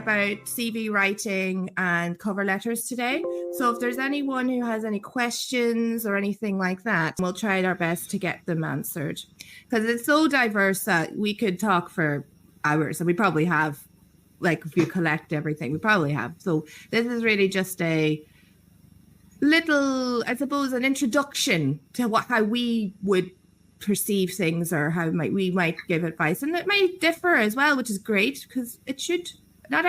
about CV writing and cover letters today. So if there's anyone who has any questions or anything like that, we'll try our best to get them answered, because it's so diverse that we could talk for hours, and we probably have, like, if you collect everything, we probably have. So this is really just a little, I suppose, an introduction to how we would perceive things, or how we might give advice, and it might differ as well, which is great, because it should not,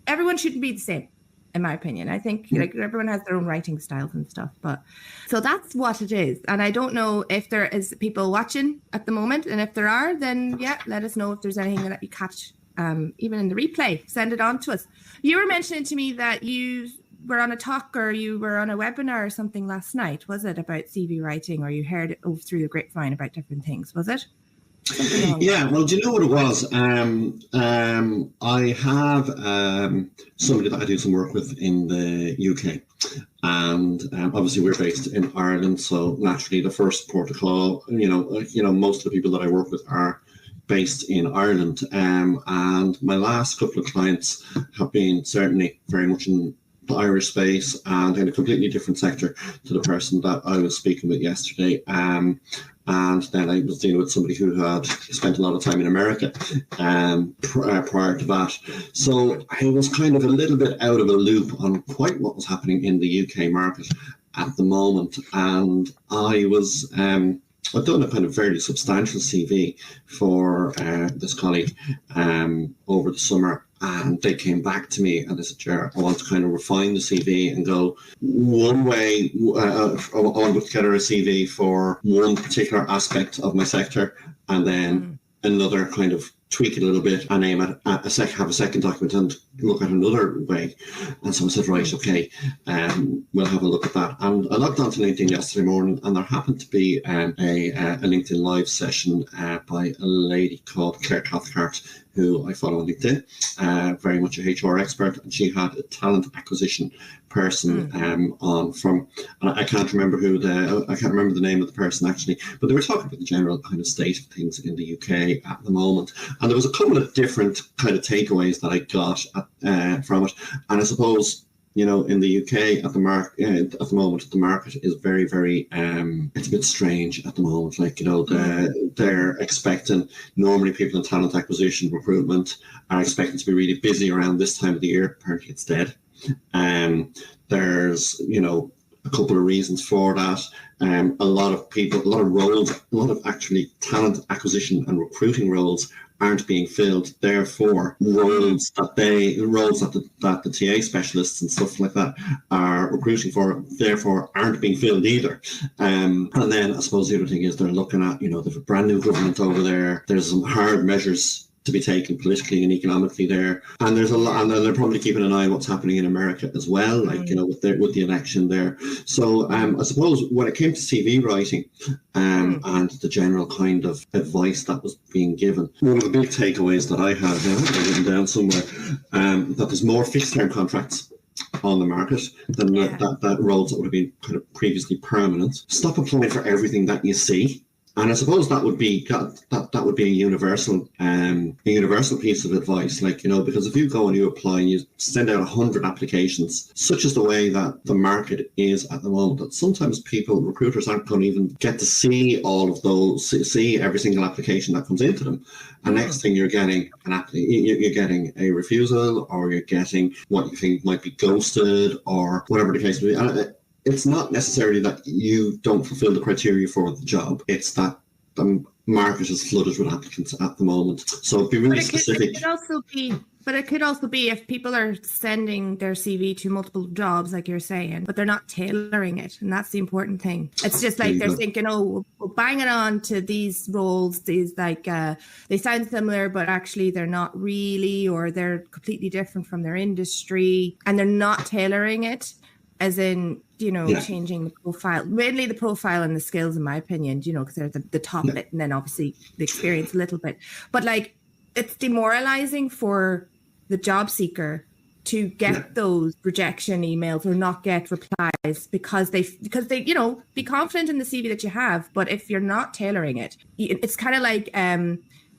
everyone shouldn't be the same, in my opinion. I think like everyone has their own writing styles and stuff, but so that's what it is. And I don't know if there is people watching at the moment, and if there are, then yeah, let us know if there's anything that you catch, even in the replay, send it on to us. You were mentioning to me that you were on a talk, or you were on a webinar or something last night. Was it about CV writing, or you heard it through the grapevine about different things? Was it? Yeah, well, do you know what it was? I have somebody that I do some work with in the UK, and obviously we're based in Ireland, so naturally the first port of call, most of the people that I work with are based in Ireland, and my last couple of clients have been certainly very much in the Irish space and in a completely different sector to the person that I was speaking with yesterday. And then I was dealing with somebody who had spent a lot of time in America prior to that. So I was kind of a little bit out of a loop on quite what was happening in the UK market at the moment. And I was... I've done a kind of fairly substantial CV for this colleague over the summer, and they came back to me and they said, Ger, I want to kind of refine the CV and go one way. I want to put together a CV for one particular aspect of my sector, and then another kind of tweak it a little bit and aim at have a second document and look at another way. And so I said, right, okay, we'll have a look at that. And I logged onto LinkedIn yesterday morning, and there happened to be a LinkedIn live session by a lady called Claire Cathcart, who I follow on LinkedIn, very much a HR expert, and she had a talent acquisition person on from, and I can't remember the name of the person actually, but they were talking about the general kind of state of things in the UK at the moment, and there was a couple of different kind of takeaways that I got from it. And I suppose, in the UK at the moment, the market is very, very, it's a bit strange at the moment. Like, they're expecting, normally people in talent acquisition, recruitment are expecting to be really busy around this time of the year. Apparently it's dead. There's, a couple of reasons for that. A lot of people, a lot of roles, a lot of actually talent acquisition and recruiting roles aren't being filled. Therefore, roles that the TA specialists and stuff like that are recruiting for, therefore aren't being filled either. And then I suppose the other thing is they're looking at, there's a brand new government over there. There's some hard measures to be taken politically and economically there, and there's a lot, and they're probably keeping an eye on what's happening in America as well, like with the election there. So I suppose when it came to CV writing and the general kind of advice that was being given, one of the big takeaways that I had, I've written down somewhere, that there's more fixed term contracts on the market than that roles that would have been kind of previously permanent. Stop applying for everything that you see. And I suppose that would be a universal piece of advice, because if you go and you apply and you send out 100 applications, such is the way that the market is at the moment, that sometimes recruiters aren't going to even get to see all of those, see every single application that comes into them. And next thing you're getting you're getting a refusal, or you're getting what you think might be ghosted, or whatever the case may be. And it's not necessarily that you don't fulfill the criteria for the job. It's that the market is flooded with applicants at the moment. So be really specific. But it could also be if people are sending their CV to multiple jobs, like you're saying, but they're not tailoring it. And that's the important thing. It's just like they're thinking, we'll bang it on to these roles. These they sound similar, but actually they're not really, or they're completely different from their industry. And they're not tailoring it, as in, changing the profile, mainly the profile and the skills, in my opinion, because they're the top bit, and then obviously the experience a little bit. But it's demoralizing for the job seeker to get those rejection emails or not get replies because they be confident in the CV that you have, but if you're not tailoring it, it's kind of like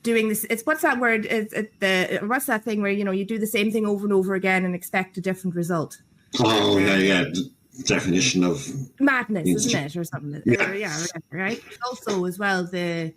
doing this. It's what's that word? What's that thing where, you know, you do the same thing over and over again and expect a different result. Oh, yeah. The definition of madness, isn't it? Or something. Yeah. Right. Also, as well, the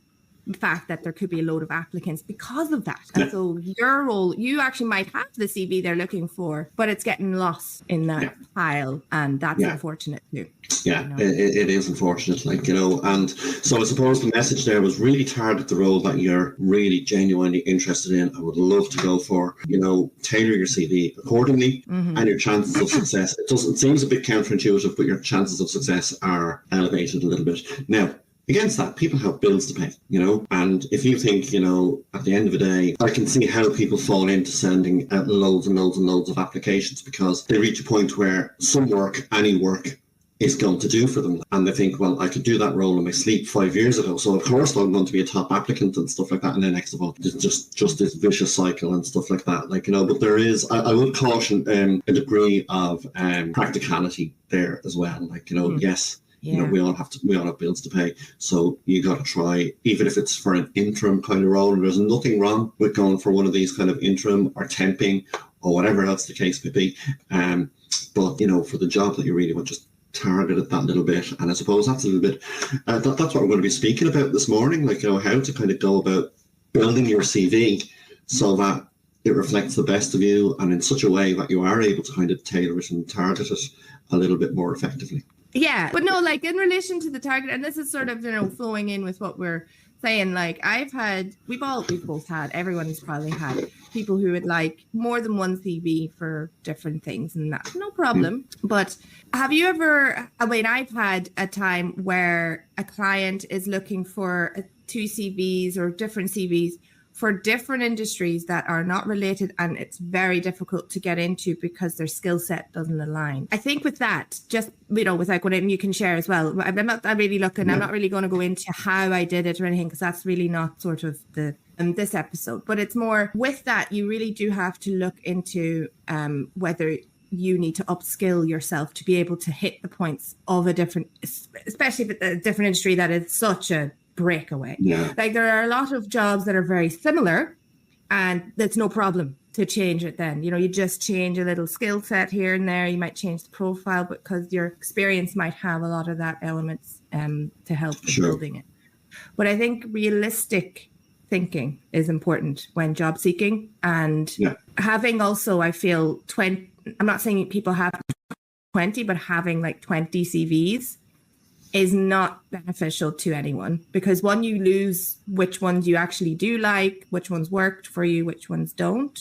fact that there could be a load of applicants because of that. And so your role, you actually might have the CV they're looking for, but it's getting lost in that pile. And that's unfortunate too. Yeah, you know? it is unfortunate, like, you know, and so I suppose the message there was really target the role that you're really genuinely interested in and would love to go for, you know, tailor your CV accordingly and your chances of success. It seems a bit counterintuitive, but your chances of success are elevated a little bit. Now, against that, people have bills to pay, you know, and if you think, you know, at the end of the day, I can see how people fall into sending out loads and loads and loads of applications because they reach a point where some work, any work, is going to do for them. And they think, well, I could do that role in my sleep 5 years ago. So of course I'm going to be a top applicant and stuff like that. And then next of all, just this vicious cycle and stuff like that. Like, you know, but there is, I would caution a degree of practicality there as well. Like, you know, yes, you know, we all have bills to pay. So you got to try, even if it's for an interim kind of role, and there's nothing wrong with going for one of these kind of interim or temping or whatever else the case may be. But, you know, for the job that you really want, just target it that little bit. And I suppose that's a little bit, that's what we're going to be speaking about this morning, like, you know, how to kind of go about building your CV so that it reflects the best of you and in such a way that you are able to kind of tailor it and target it a little bit more effectively. Yeah, but no, like in relation to the target, and this is sort of, you know, flowing in with what we're saying, like we've both had, everyone's probably had people who would like more than one CV for different things, and that's no problem. But have you ever, I mean, I've had a time where a client is looking for 2 CVs or different CVs for different industries that are not related, and it's very difficult to get into because their skill set doesn't align. I think with that, just, you know, with like what you can share as well, I'm not really going to go into how I did it or anything, because that's really not sort of the this episode, but it's more with that, you really do have to look into whether you need to upskill yourself to be able to hit the points of a different, especially if it's a different industry that is such a breakaway. Like there are a lot of jobs that are very similar, and that's no problem to change it then. You know, you just change a little skill set here and there. You might change the profile because your experience might have a lot of that elements to help with building it. But I think realistic thinking is important when job seeking, and having also, I feel 20, I'm not saying people have 20, but having like 20 CVs is not beneficial to anyone, because one, you lose which ones you actually do like, which ones worked for you, which ones don't.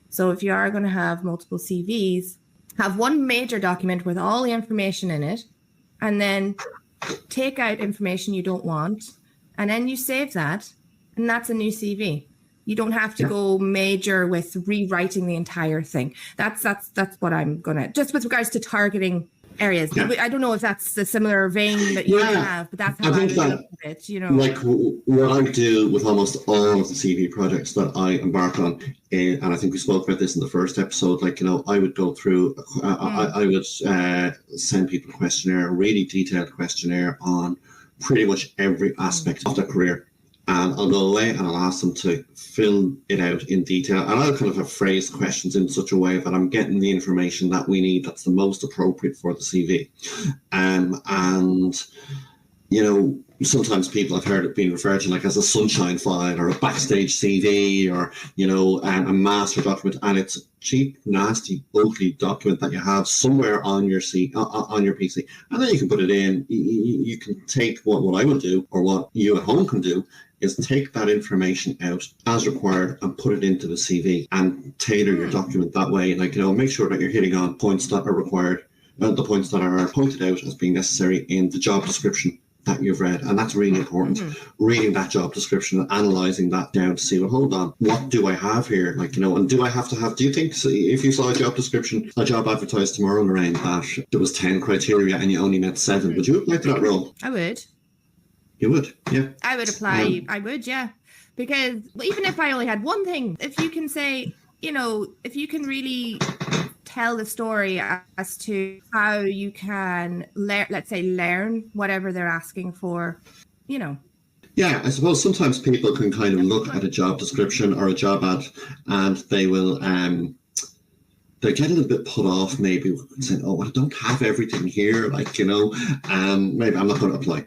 So if you are going to have multiple CVs, have one major document with all the information in it, and then take out information you don't want, and then you save that, and that's a new CV. You don't have to go major with rewriting the entire thing. That's what I'm gonna, just with regards to targeting areas. I don't know if that's a similar vein that you have, but that's how I would look at it, you know. Like what I do with almost all of the CV projects that I embark on, and I think we spoke about this in the first episode, like, you know, I would go through, I would send people a questionnaire, a really detailed questionnaire on pretty much every aspect of their career. And I'll go away and I'll ask them to fill it out in detail. And I'll kind of have phrased questions in such a way that I'm getting the information that we need that's the most appropriate for the CV. And, you know, sometimes people have heard it being referred to like as a sunshine file or a backstage CV or, you know, a master document. And it's a cheap, nasty, ugly document that you have somewhere on your on your PC. And then you can put it in. You can take what I would do, or what you at home can do, is take that information out as required and put it into the CV and tailor your document that way. Like, you know, make sure that you're hitting on points that are required, the points that are pointed out as being necessary in the job description that you've read. And that's really important. Reading that job description and analysing that down to see, well, hold on, what do I have here? Like, you know, and do you think, if you saw a job description, a job advertised tomorrow, Lorraine, that there was 10 criteria and you only met 7, would you apply to that role? I would. You would, yeah. I would apply. I would, yeah. Because even if I only had one thing, if you can say, you know, if you can really tell the story as to how you can learn whatever they're asking for, you know, Yeah, I suppose sometimes people can kind of look at a job description or a job ad, and they get a little bit put off, maybe saying, "Oh, I don't have everything here," like, maybe I'm not going to apply.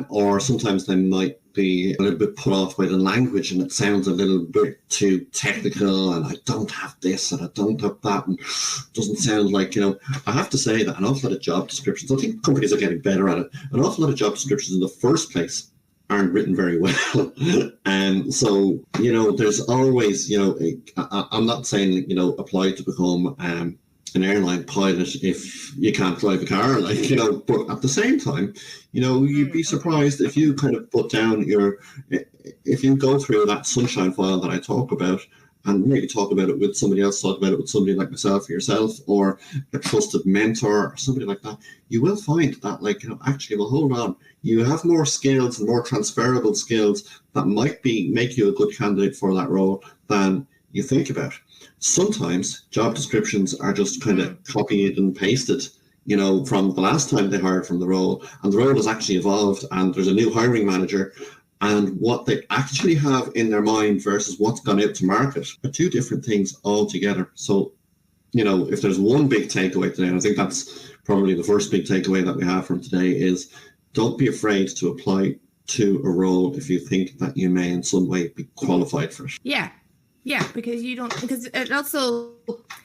Or sometimes they might be a little bit put off by the language, and it sounds a little bit too technical, and I don't have this and I don't have that, and it doesn't sound like, I have to say that an awful lot of job descriptions, I think companies are getting better at it, an awful lot of job descriptions in the first place aren't written very well. And so, there's always, I'm not saying, apply to become an airline pilot if you can't drive a car, but at the same time, you'd be surprised if you kind of put down if you go through that sunshine file that I talk about, and maybe talk about it with somebody else, talk about it with somebody like myself or yourself, or a trusted mentor or somebody like that, you will find that, actually, well, hold on, you have more skills and more transferable skills that might make you a good candidate for that role than you think about. Sometimes job descriptions are just kind of copied and pasted, from the last time they hired from the role, and the role has actually evolved, and there's a new hiring manager, and what they actually have in their mind versus what's gone out to market are two different things altogether. So, if there's one big takeaway today, and I think that's probably the first big takeaway that we have from today, is don't be afraid to apply to a role if you think that you may in some way be qualified for it. Yeah, because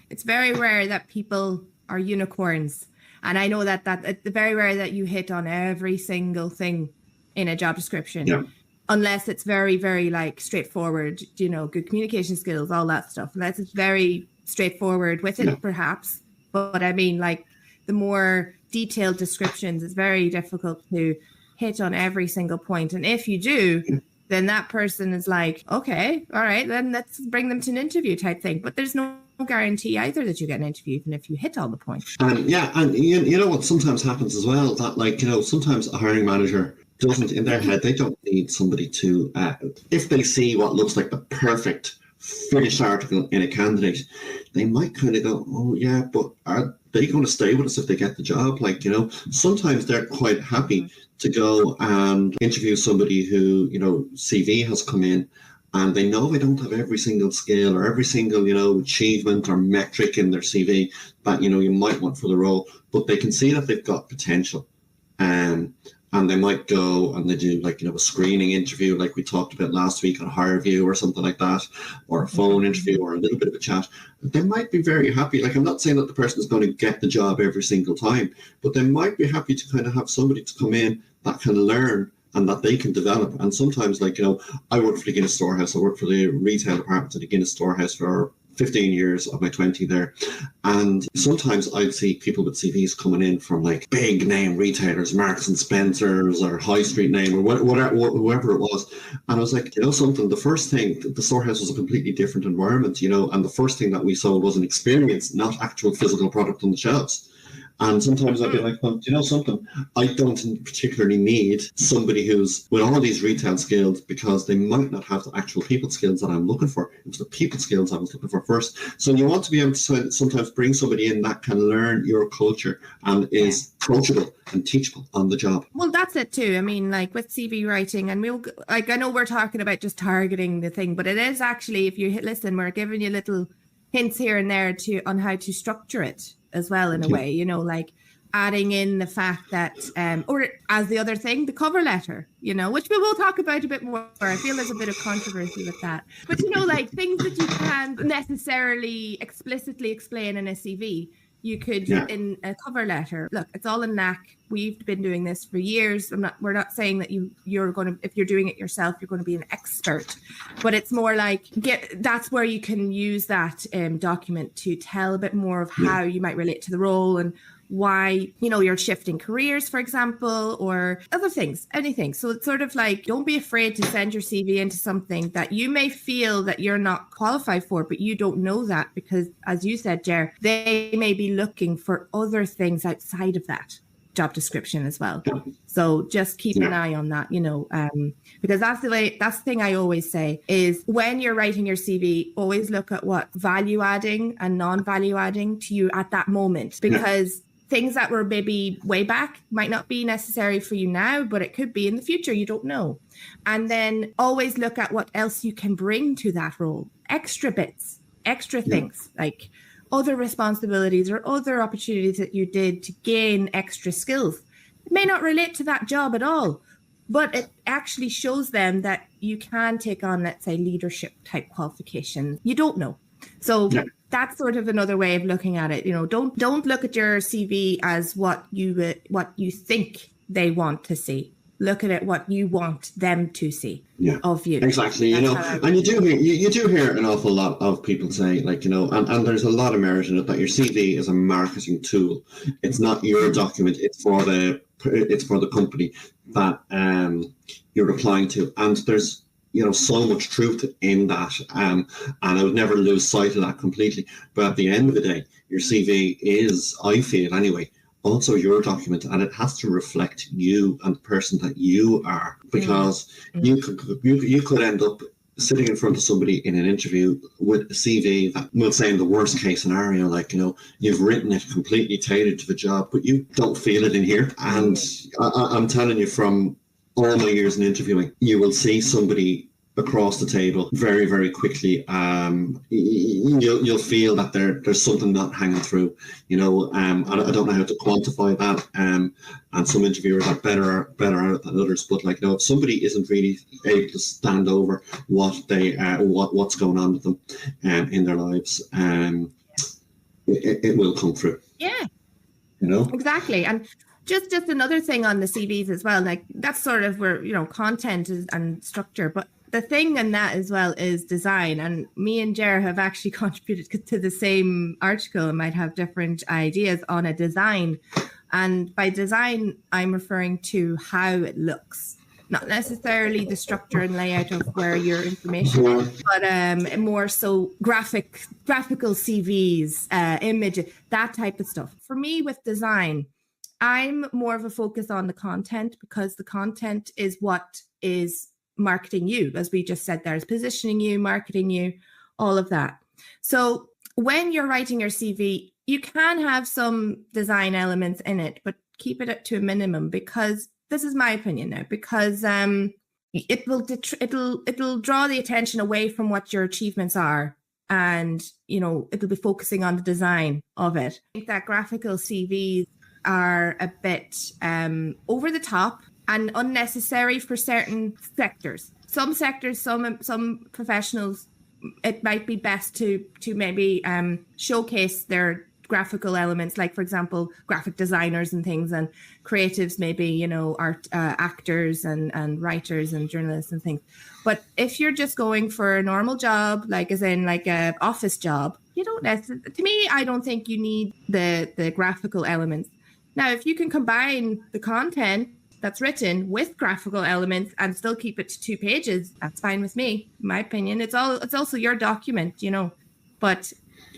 it's very rare that people are unicorns. And I know that it's very rare that you hit on every single thing in a job description. Yeah. Unless it's very, very straightforward, good communication skills, all that stuff. Unless it's very straightforward with it, perhaps. But I mean, the more detailed descriptions, it's very difficult to hit on every single point. And if you do, then that person is like, okay, all right, then let's bring them to an interview type thing. But there's no guarantee either that you get an interview, even if you hit all the points. And you know what sometimes happens as well, that sometimes a hiring manager doesn't, in their head, they don't need somebody to, if they see what looks like the perfect finished article in a candidate, they might kind of go, oh yeah, but are they going to stay with us if they get the job? Sometimes they're quite happy to go and interview somebody who, CV has come in, and they know they don't have every single skill or every single, achievement or metric in their CV that, you might want for the role, but they can see that they've got potential. And they might go and they do a screening interview like we talked about last week on HireView or something like that, or a phone interview or a little bit of a chat. They might be very happy. I'm not saying that the person is going to get the job every single time, but they might be happy to kind of have somebody to come in that can learn and that they can develop. And sometimes, I work for the Guinness Storehouse. I work for the retail department at the Guinness Storehouse for 15 years of my 20 there. And sometimes I'd see people with CVs coming in from big name retailers, Marks and Spencer's or High Street name or whoever it was. And I was like, something, the first thing, the storehouse was a completely different environment, and the first thing that we sold was an experience, not actual physical product on the shelves. And sometimes I'd be like, well, do you know something? I don't particularly need somebody who's with all these retail skills, because they might not have the actual people skills that I'm looking for. It was the people skills I was looking for first. So you want to be able to sometimes bring somebody in that can learn your culture and is coachable and teachable on the job. Well, that's it too. I mean, with CV writing, and we'll I know we're talking about just targeting the thing, but it is actually, if you listen, we're giving you little hints here and there on how to structure it as well, in a way, adding in the fact that, or as the other thing, the cover letter, which we will talk about a bit more. I feel there's a bit of controversy with that. But, things that you can't necessarily explicitly explain in a CV, you could in a cover letter. Look, it's all in knack. We've been doing this for years. We're not saying that you're going to, if you're doing it yourself, you're going to be an expert, but it's more that's where you can use that document to tell a bit more of how you might relate to the role and why, you're shifting careers, for example, or other things, anything. So it's sort of don't be afraid to send your CV into something that you may feel that you're not qualified for, but you don't know that because, as you said, Jer, they may be looking for other things outside of that job description as well. So just keep an eye on that, because that's the thing I always say is when you're writing your CV, always look at what value adding and non-value adding to you at that moment, because things that were maybe way back might not be necessary for you now, but it could be in the future. You don't know. And then always look at what else you can bring to that role. Extra bits, extra things, like other responsibilities or other opportunities that you did to gain extra skills. It may not relate to that job at all, but it actually shows them that you can take on, let's say, leadership type qualifications. You don't know. So that's sort of another way of looking at it. You know, don't look at your CV as what you think they want to see. Look at it what you want them to see of you. Exactly. You know, and you do hear an awful lot of people say, like, you know, and there's a lot of merit in it, that your CV is a marketing tool. It's not your document. It's for the company that you're applying to. And there's, you know, so much truth in that. And I would never lose sight of that completely. But at the end of the day, your CV is, I feel anyway, also your document, and it has to reflect you and the person that you are, because you could end up sitting in front of somebody in an interview with a CV that, we'll say in the worst case scenario, like, you know, you've written it completely tailored to the job, but you don't feel it in here. And I'm telling you, from all my years in interviewing, you will see somebody across the table very, very quickly. You'll feel that there's something not hanging through, you know. I don't know how to quantify that, and some interviewers are better at it than others, but, like, you know, if somebody isn't really able to stand over what's going on with them in their lives, it will come through. Yeah, you know, exactly. And just another thing on the CVs as well, like, that's sort of where, you know, content is and structure, but the thing in that as well is design. And me and Jer have actually contributed to the same article and might have different ideas on a design. And by design, I'm referring to how it looks, not necessarily the structure and layout of where your information is, but more so graphical CVs, images, that type of stuff. For me with design, I'm more of a focus on the content, because the content is what is marketing you, as we just said, there's positioning you, marketing you, all of that. So when you're writing your CV, you can have some design elements in it, but keep it up to a minimum, because this is my opinion now, because it'll draw the attention away from what your achievements are, and, you know, it'll be focusing on the design of it. I think that graphical CVs are a bit over the top and unnecessary for certain sectors. Some sectors, some professionals, it might be best to maybe showcase their graphical elements, like, for example, graphic designers and things, and creatives, maybe, you know, art actors and writers and journalists and things. But if you're just going for a normal job, like as in like a office job, you don't necessarily, to me, I don't think you need the graphical elements. Now, if you can combine the content that's written with graphical elements and still keep it to 2 pages, that's fine with me, in my opinion. It's also your document, you know, but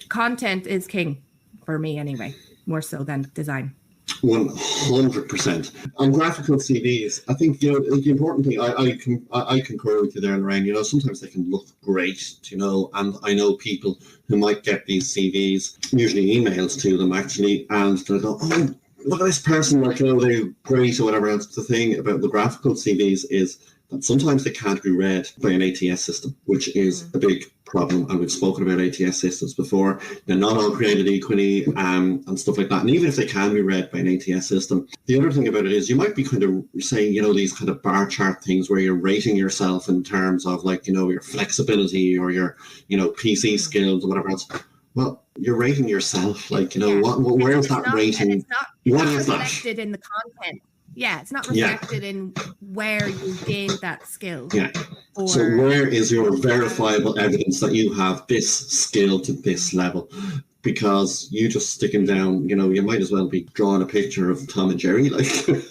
content is king for me anyway, more so than design. 100%. On graphical CVs, I think, you know, the important thing, I concur with you there, Lorraine. You know, sometimes they can look great, you know, and I know people who might get these CVs, usually emails to them actually, and they'll go, oh, look at this person, like, you know, they're great or whatever else. The thing about the graphical CVs is that sometimes they can't be read by an ATS system, which is a big problem. And we've spoken about ATS systems before. They're not all created equally, and stuff like that. And even if they can be read by an ATS system, the other thing about it is you might be kind of saying, you know, these kind of bar chart things where you're rating yourself in terms of, like, you know, your flexibility or your, you know, PC skills or whatever else. Well, you're rating yourself, like, you know, where is that rating? It's not reflected in the content. Yeah, it's not reflected in where you gained that skill. Yeah. So where is your verifiable evidence that you have this skill to this level? Because you just sticking down, you know, you might as well be drawing a picture of Tom and Jerry, like. Look,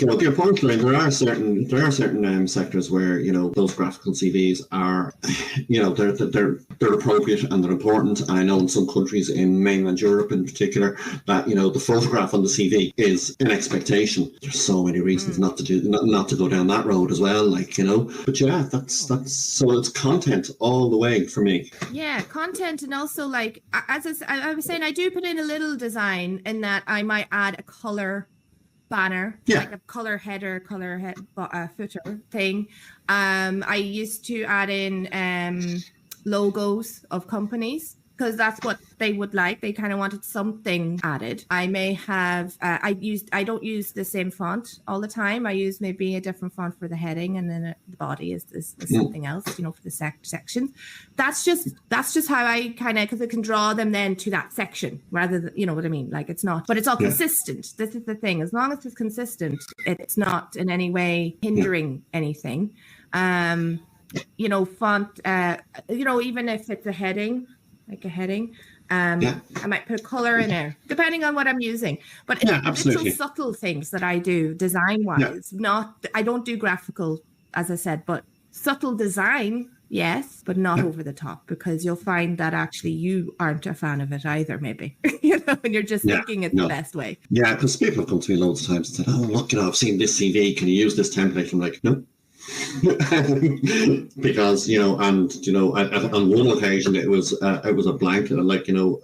you know, to your point, Lorraine, there are certain sectors where, you know, those graphical CVs are, you know, they're appropriate and they're important. And I know in some countries, in mainland Europe in particular, that, you know, the photograph on the CV is an expectation. There's so many reasons not to go down that road as well, like, you know. But yeah, that's so it's content all the way for me. me. Yeah, content, and also like as I was saying, I do put in a little design in that I might add a color banner, like a color header, footer thing. I used to add in logos of companies because that's what they would like. They kind of wanted something added. I may have I don't use the same font all the time. I use maybe a different font for the heading, and then the body is something else, you know, for the sections. That's just how I kind of, because it can draw them then to that section rather than, you know what I mean? Like it's not, but it's all consistent. This is the thing. As long as it's consistent, it's not in any way hindering anything. You know, font, you know, even if it's a heading, like a heading, I might put a color in there, depending on what I'm using. But it's little subtle things that I do design-wise. I don't do graphical, as I said, but subtle design, yes, but not over the top, because you'll find that actually you aren't a fan of it either, maybe. You know, and you're just thinking it's the best way. Yeah, because people have come to me loads of times and said, "Oh, look, you know, I've seen this CV. Can you use this template?" I'm like, no. Because, you know, and, you know, on one occasion it was a blank, and like, you know,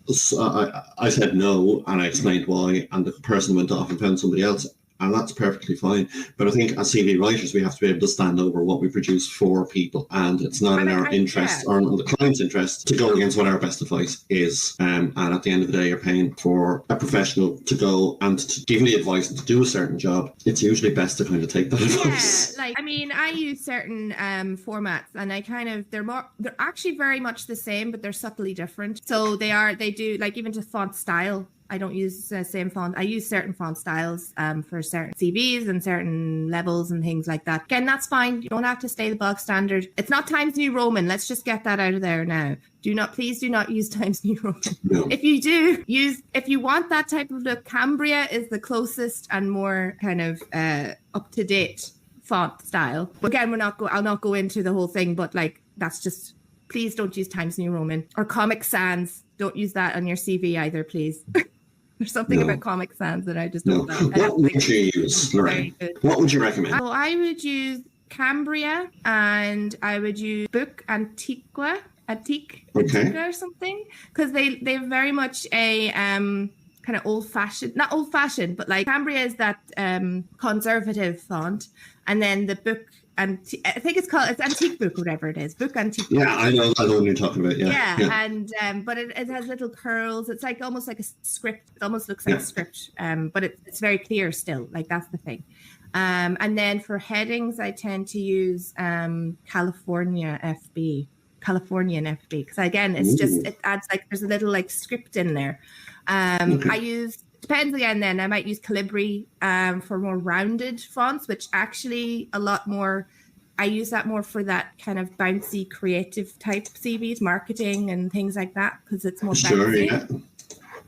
I said no, and I explained why, and the person went off and found somebody else. And that's perfectly fine. But I think as CV writers, we have to be able to stand over what we produce for people. And it's not in our interest or in the client's interest to go against what our best advice is. And at the end of the day, you're paying for a professional to go and to give me advice and to do a certain job. It's usually best to kind of take that advice. Yeah, like, I mean, I use certain formats, and I kind of, they're actually very much the same, but they're subtly different. So they do, like, even just font style. I don't use the same font. I use certain font styles for certain CVs and certain levels and things like that. Again, that's fine. You don't have to stay the bog standard. It's not Times New Roman. Let's just get that out of there now. Please do not use Times New Roman. No. If you want that type of look, Cambria is the closest and more kind of up-to-date font style. But again, I'll not go into the whole thing, but like, that's just, please don't use Times New Roman or Comic Sans. Don't use that on your CV either, please. There's something about Comic Sans that I just don't know. What would you use, Lorraine? What would you recommend? Oh, I would use Cambria, and I would use Book Antiqua or something, because they're very much a kind of not old fashioned, but like Cambria is that conservative font, and then the Book, and I think it's Antique Book, whatever it is, Book Antique. Yeah, I know what you're talking about. Yeah. And but it has little curls. It's like almost like a script. It almost looks like a script. But it's very clear still. Like, that's the thing. And then for headings, I tend to use Californian FB, because again, it's just, it adds like, there's a little like script in there. I use, depends again, then I might use Calibri for more rounded fonts, which actually a lot more, I use that more for that kind of bouncy creative type CVs, marketing and things like that, because it's more bouncy. Yeah.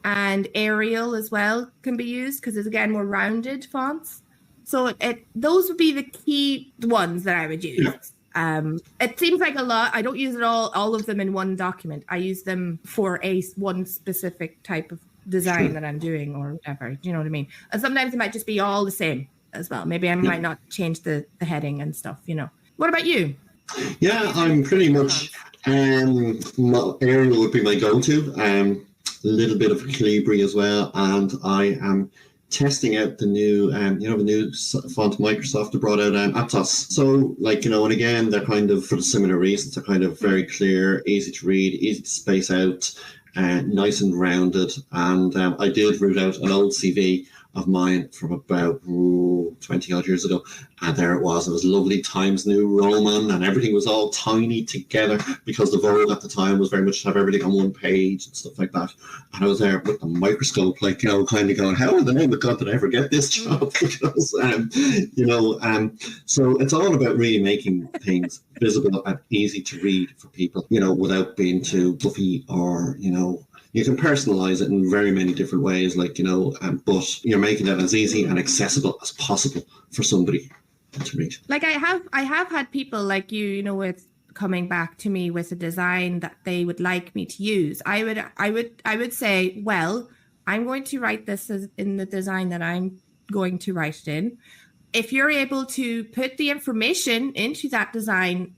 And Arial as well can be used because it's again more rounded fonts. So those would be the key ones that I would use. It seems like a lot. I don't use it all of them in one document. I use them for one specific type of design that I'm doing or whatever. Do you know what I mean? And sometimes it might just be all the same as well. Maybe I might not change the heading and stuff, you know. What about you? Yeah, I'm pretty much, Arial would be my go-to. A little bit of Calibri as well. And I am testing out the new, the new font Microsoft have brought out, Aptos. So, like, you know, and again, they're kind of, for similar reasons, they're kind of very clear, easy to read, easy to space out, nice and rounded. And I did root out an old CV of mine from about 20 odd years ago, and there it was lovely Times New Roman, and everything was all tiny together because the Vogue at the time was very much to have everything on one page and stuff like that. And I was there with the microscope, like, you know, kind of going, how in the name of God did I ever get this job? Because, so it's all about really making things visible and easy to read for people, you know, without being too fluffy or, you know, you can personalize it in very many different ways, like, you know, but you're making it as easy and accessible as possible for somebody to read. Like, I have had people like you know, with coming back to me with a design that they would like me to use. I would say, well, I'm going to write this in the design that I'm going to write it in. If you're able to put the information into that design,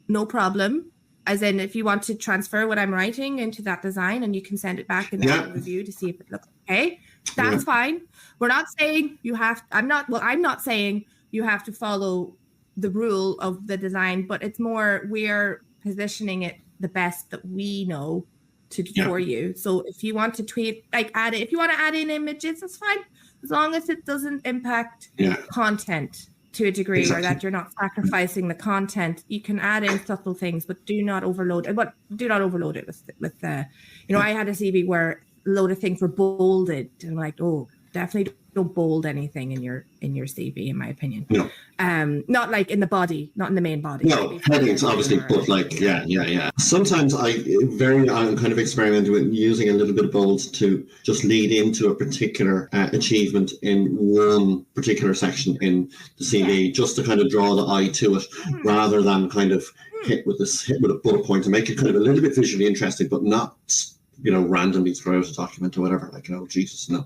no problem. as in if you want to transfer what I'm writing into that design and you can send it back and then review to see if it looks okay, that's fine. We're not saying you have, I'm not saying you have to follow the rule of the design, but it's more we're positioning it the best that we know for you. So if you want to tweet, like add it, if you want to add in images, that's fine, as long as it doesn't impact content to a degree, or that you're not sacrificing the content. You can add in subtle things, but do not overload it. But do not overload it with you know, I had a CV where a load of things were bolded, and like, oh, definitely don't bold anything in your CV, in my opinion. No. Not like in the body, not in the main body. No, headings obviously, but like, Sometimes I'm kind of experimenting with using a little bit of bold to just lead into a particular achievement in one particular section in the CV, just to kind of draw the eye to it, rather than kind of hit with a bullet point to make it kind of a little bit visually interesting, but not, you know, randomly throughout a document or whatever. Like, oh, Jesus, no.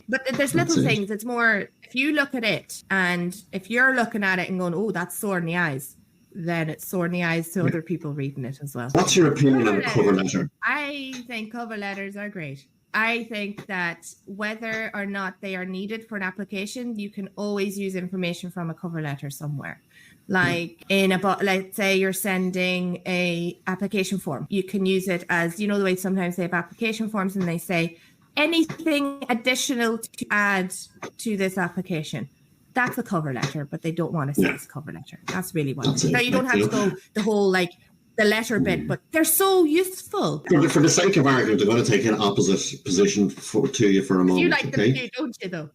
But there's little things. It's more, if you look at it and if you're looking at it and going, oh, that's sore in the eyes, then it's sore in the eyes to other people reading it as well. What's your opinion on a cover letter? I think cover letters are great. I think that whether or not they are needed for an application, you can always use information from a cover letter somewhere. Like let's say you're sending a application form. You can use it as, you know, the way sometimes they have application forms and they say anything additional to add to this application. That's a cover letter, but they don't want to say it's a cover letter. That's really what it is. Now, you don't have to go the whole, like, the letter bit, but they're so useful. For the sake of argument, they're going to take an opposite position to you for a moment. You like them too, don't you, though?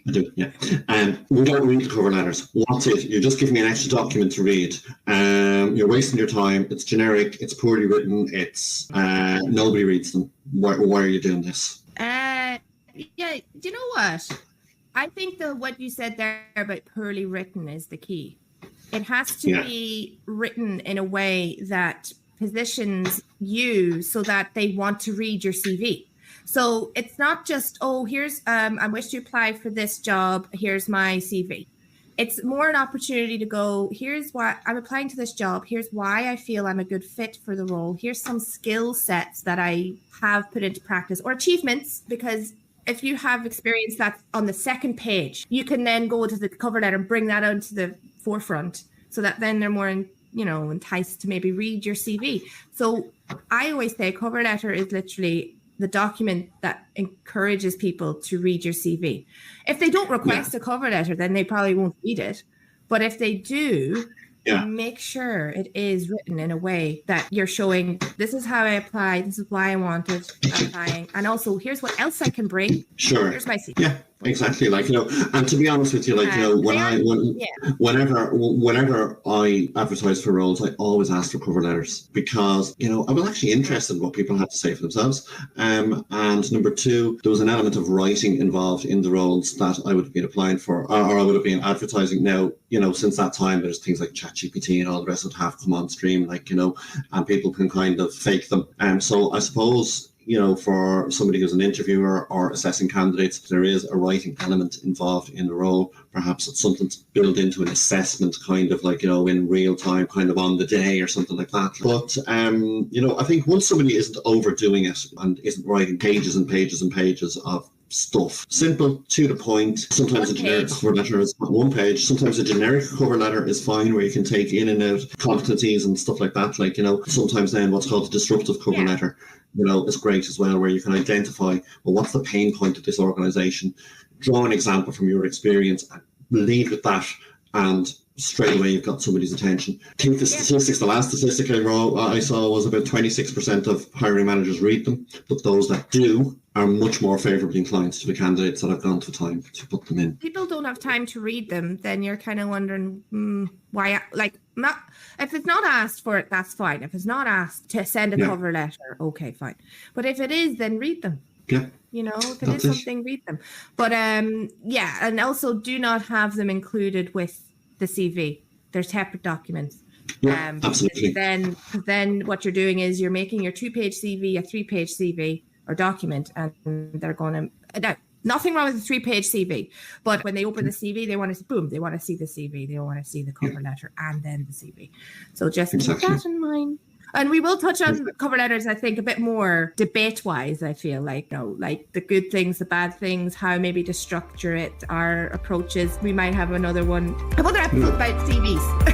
I do, yeah. We don't read the cover letters. What's it? You're just giving me an extra document to read. You're wasting your time. It's generic. It's poorly written. It's nobody reads them. Why are you doing this? Yeah. Do you know what? I think what you said there about poorly written is the key. It has to be written in a way that positions you so that they want to read your CV. So it's not just, oh, here's, I wish to apply for this job. Here's my CV. It's more an opportunity to go, here's why I'm applying to this job. Here's why I feel I'm a good fit for the role. Here's some skill sets that I have put into practice, or achievements, because if you have experience that's on the second page, you can then go to the cover letter and bring that out to the forefront, so that then they're more, enticed to maybe read your CV. So I always say a cover letter is literally the document that encourages people to read your CV. If they don't request a cover letter, then they probably won't read it. But if they do, make sure it is written in a way that you're showing, this is how I applied, this is why I wanted applying, and also here's what else I can bring. Sure. Here's my CV. Yeah, exactly. Like, and to be honest with you, like, whenever I advertise for roles, I always ask for cover letters, because, I was actually interested in what people had to say for themselves. And number two, there was an element of writing involved in the roles that I would have been applying for, or I would have been advertising. Now, since that time, there's things like ChatGPT and all the rest of it have come on stream, like, and people can kind of fake them. So I suppose, for somebody who's an interviewer or assessing candidates, there is a writing element involved in the role. Perhaps it's something to build into an assessment, kind of like, in real time, kind of on the day or something like that. But, I think once somebody isn't overdoing it and isn't writing pages and pages and pages of stuff, simple, to the point. Sometimes a generic cover letter is one page. Sometimes a generic cover letter is fine, where you can take in and out competencies and stuff like that. Like, sometimes then what's called a disruptive cover letter, is great as well, where you can identify, well, what's the pain point of this organization, draw an example from your experience and lead with that, and straight away you've got somebody's attention. I think the last statistic I saw was about 26% of hiring managers read them, but those that do are much more favourably inclined to the candidates that have gone to time to put them in. People don't have time to read them, then you're kind of wondering why, if it's not asked for it, that's fine. If it's not asked to send a cover letter, okay, fine. But if it is, then read them. Yeah. If it is something, read them. But and also do not have them included with the CV. They're separate documents. Yeah, absolutely. Then what you're doing is you're making your 2-page CV a 3-page CV or document, and they're going to Nothing wrong with a 3-page CV, but when they open the CV, they want to see the CV. They want to see the cover letter and then the CV. So just keep that in mind. And we will touch on cover letters, I think, a bit more debate-wise, I feel like, like the good things, the bad things, how maybe to structure it, our approaches. We might have another episode about CVs.